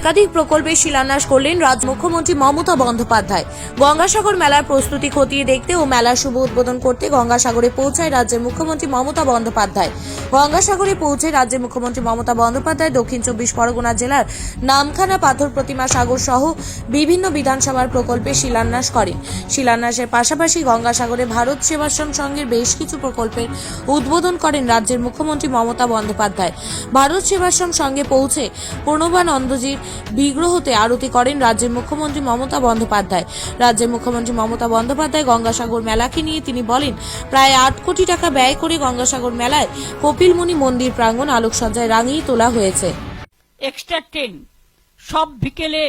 একাধিক প্রকল্পের শিলান্যাস করলেন রাজ্য মুখ্যমন্ত্রী মমতা বন্দ্যোপাধ্যায়। গঙ্গাসাগর মেলার প্রস্তুতি খতিয়ে দেখতে ও মেলার শুভ উদ্বোধন করতে গঙ্গাসাগরে পৌঁছায় রাজ্যের মুখ্যমন্ত্রী মমতা বন্দ্যোপাধ্যায়। গঙ্গাসাগরে পৌঁছে রাজ্যের মুখ্যমন্ত্রী মমতা বন্দ্যোপাধ্যায় দক্ষিণ 24 পরগনা জেলার নামখানা পাথর প্রতিমা সাগর সহ বিভিন্ন বিধানসভার প্রকল্পে শিলান্যাস করেন। শিলান্যাসের পাশাপাশি গঙ্গাসাগরে ভারত সেবাশ্রম সংঘের বেশ কিছু প্রকল্পের উদ্বোধন করেন রাজ্যের মুখ্যমন্ত্রী মমতা বন্দ্যোপাধ্যায়। ভারত সেবাশ্রম সংঘে পৌঁছে পূর্ণবানন্দজির বিগ্রহতে আরতি করেন রাজ্যের মুখ্যমন্ত্রী মমতা বন্দ্যোপাধ্যায়। রাজ্যের মুখ্যমন্ত্রী মমতা বন্দ্যোপাধ্যায় গঙ্গাসাগর মেলাকে নিয়ে তিনি বলেন, প্রায় 8 কোটি টাকা ব্যয় করে গঙ্গাসাগর মেলায় কপিলমুনি মন্দির প্রাঙ্গণ আলোকসজ্জায় রাঙিয়ে তোলা হয়েছে। এক্সট্রা ট্রেন সব বিকেলে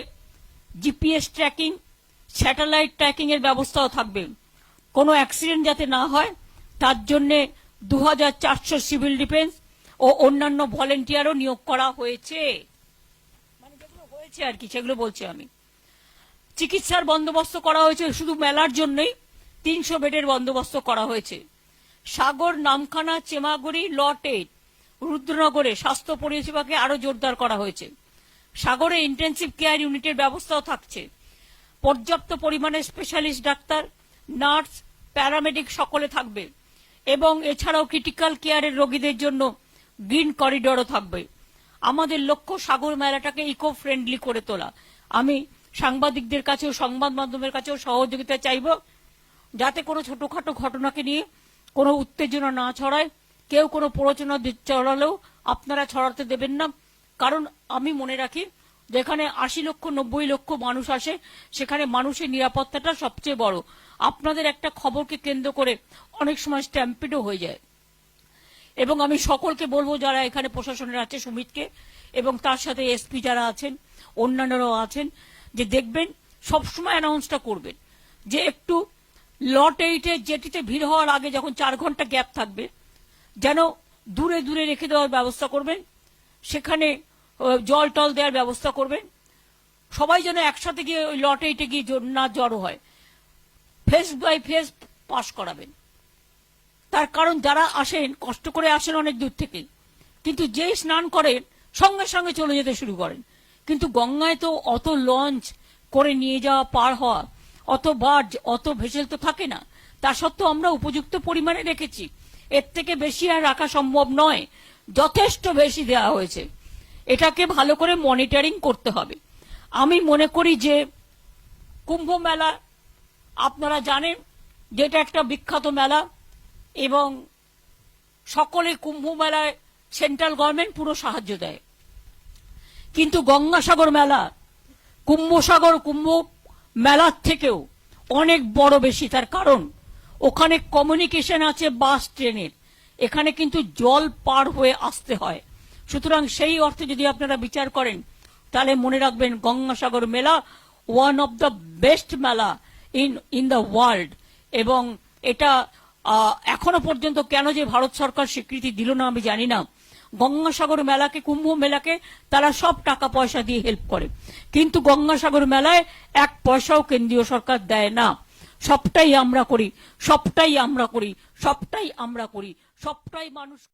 জিপিএস ট্র্যাকিং, স্যাটেলাইট ট্র্যাকিং এর ব্যবস্থাও থাকবে। কোনো অ্যাক্সিডেন্ট যাতে না হয় তার জন্য 2400 সিভিল ডিফেন্স ও অন্যান্য ভলেন্টিয়ারও নিয়োগ করা হয়েছে। মানে যেগুলো হয়েছে আর কি সেগুলো বলছি আমি। চিকিৎসার বন্দোবস্ত করা হয়েছে, শুধু মেলার জন্যই 300 বেডের বন্দোবস্ত করা হয়েছে। সাগর, নামখানা, চেমাগুড়ি, লট 8, রুদ্রনগরে স্বাস্থ্য পরিষেবাকে আরো জোরদার করা হয়েছে। সাগরে ইন্টেন্সিভ কেয়ার ইউনিটের ব্যবস্থাও থাকছে। পর্যাপ্ত পরিমাণে স্পেশালিস্ট ডাক্তার, নার্স, প্যারামেডিক সকলে থাকবে এবং এছাড়াও ক্রিটিক্যাল কেয়ারের রোগীদের জন্য গ্রিন করিডোরও থাকবে। আমাদের লক্ষ্য সাগর মেলাটাকে ইকো ফ্রেন্ডলি করে তোলা। আমি সাংবাদিকদের কাছেও, সংবাদ মাধ্যমের কাছেও সহযোগিতা চাইব, যাতে কোনো ছোটখাটো ঘটনাকে নিয়ে কোনো উত্তেজনা না ছড়ায়। কেউ কোনো প্ররোচনা ছড়ালেও আপনারা ছড়াতে দেবেন না, কারণ আমি মনে রাখি যেখানে 80 লক্ষ 90 লক্ষ মানুষ আসে সেখানে মানুষের নিরাপত্তাটা সবচেয়ে বড়। আপনাদের একটা খবরকে কেন্দ্র করে অনেক সময় স্ট্যাম্পিডও হয়ে যায়। এবং আমি সকলকে বলবো, যারা এখানে প্রশাসনের আছে, সুমিতকে এবং তার সাথে এসপি যারা আছেন, অন্যান্যরাও আছেন, যে দেখবেন সবসময় অ্যানাউন্সটা করবেন যে একটু লট 8-এ জেটিতে ভিড় হওয়ার আগে যখন 4 ঘন্টা গ্যাপ থাকবে যেন দূরে দূরে রেখে দেওয়ার ব্যবস্থা করবেন। সেখানে জল টল দেওয়ার ব্যবস্থা করবেন। সবাই যেন একসাথে গিয়ে ওই লট 8-এ গিয়ে না জড়ো হয়। ফেস বাই ফেস পাস করাবেন। তার কারণ যারা আসেন কষ্ট করে আসেন অনেক দূর থেকে, কিন্তু যেই স্নান করেন সঙ্গে সঙ্গে চলে যেতে শুরু করেন। কিন্তু গঙ্গায় তো অত লঞ্চ করে নিয়ে যাওয়া, পার হওয়া, অত বার্জ, অত ভেসেল তো থাকে না। তা সত্ত্বেও আমরা উপযুক্ত পরিমাণে রেখেছি। এর থেকে বেশি আর রাখা সম্ভব নয়, যথেষ্ট বেশি দেওয়া হয়েছে। এটাকে ভালো করে মনিটরিং করতে হবে। আমি মনে করি যে কুম্ভ মেলা, আপনারা জানেন যে এটা একটা বিখ্যাত মেলা এবং সকলে কুম্ভ মেলায় সেন্ট্রাল গভর্নমেন্ট পুরো সাহায্য দেয়। কিন্তু গঙ্গাসাগর মেলা কুম্ভ মেলার থেকেও অনেক বড় বেশি। তার কারণ ওখানে কমিউনিকেশন আছে বাস, ট্রেনের। এখানে কিন্তু জল পার হয়ে আসতে হয়। সুতরাং সেই অর্থে যদি আপনারা বিচার করেন তাহলে মনে রাখবেন গঙ্গাসাগর মেলা ওয়ান অফ দ্য বেস্ট মেলা ইন দ্য ওয়ার্ল্ড। এবং এটা এখনো পর্যন্ত কেন যে ভারত সরকার স্বীকৃতি দিল না আমি জানি না। গঙ্গাসাগর মেলাকে, কুম্ভ মেলাকে তারা সব টাকা পয়সা দিয়ে হেল্প করে, কিন্তু গঙ্গাসাগর মেলায় 1 পয়সাও কেন্দ্রীয় সরকার দেয় না। সবটাই আমরা করি, সবটাই আমরা করি, সবটাই আমরা করি, সবটাই মানুষ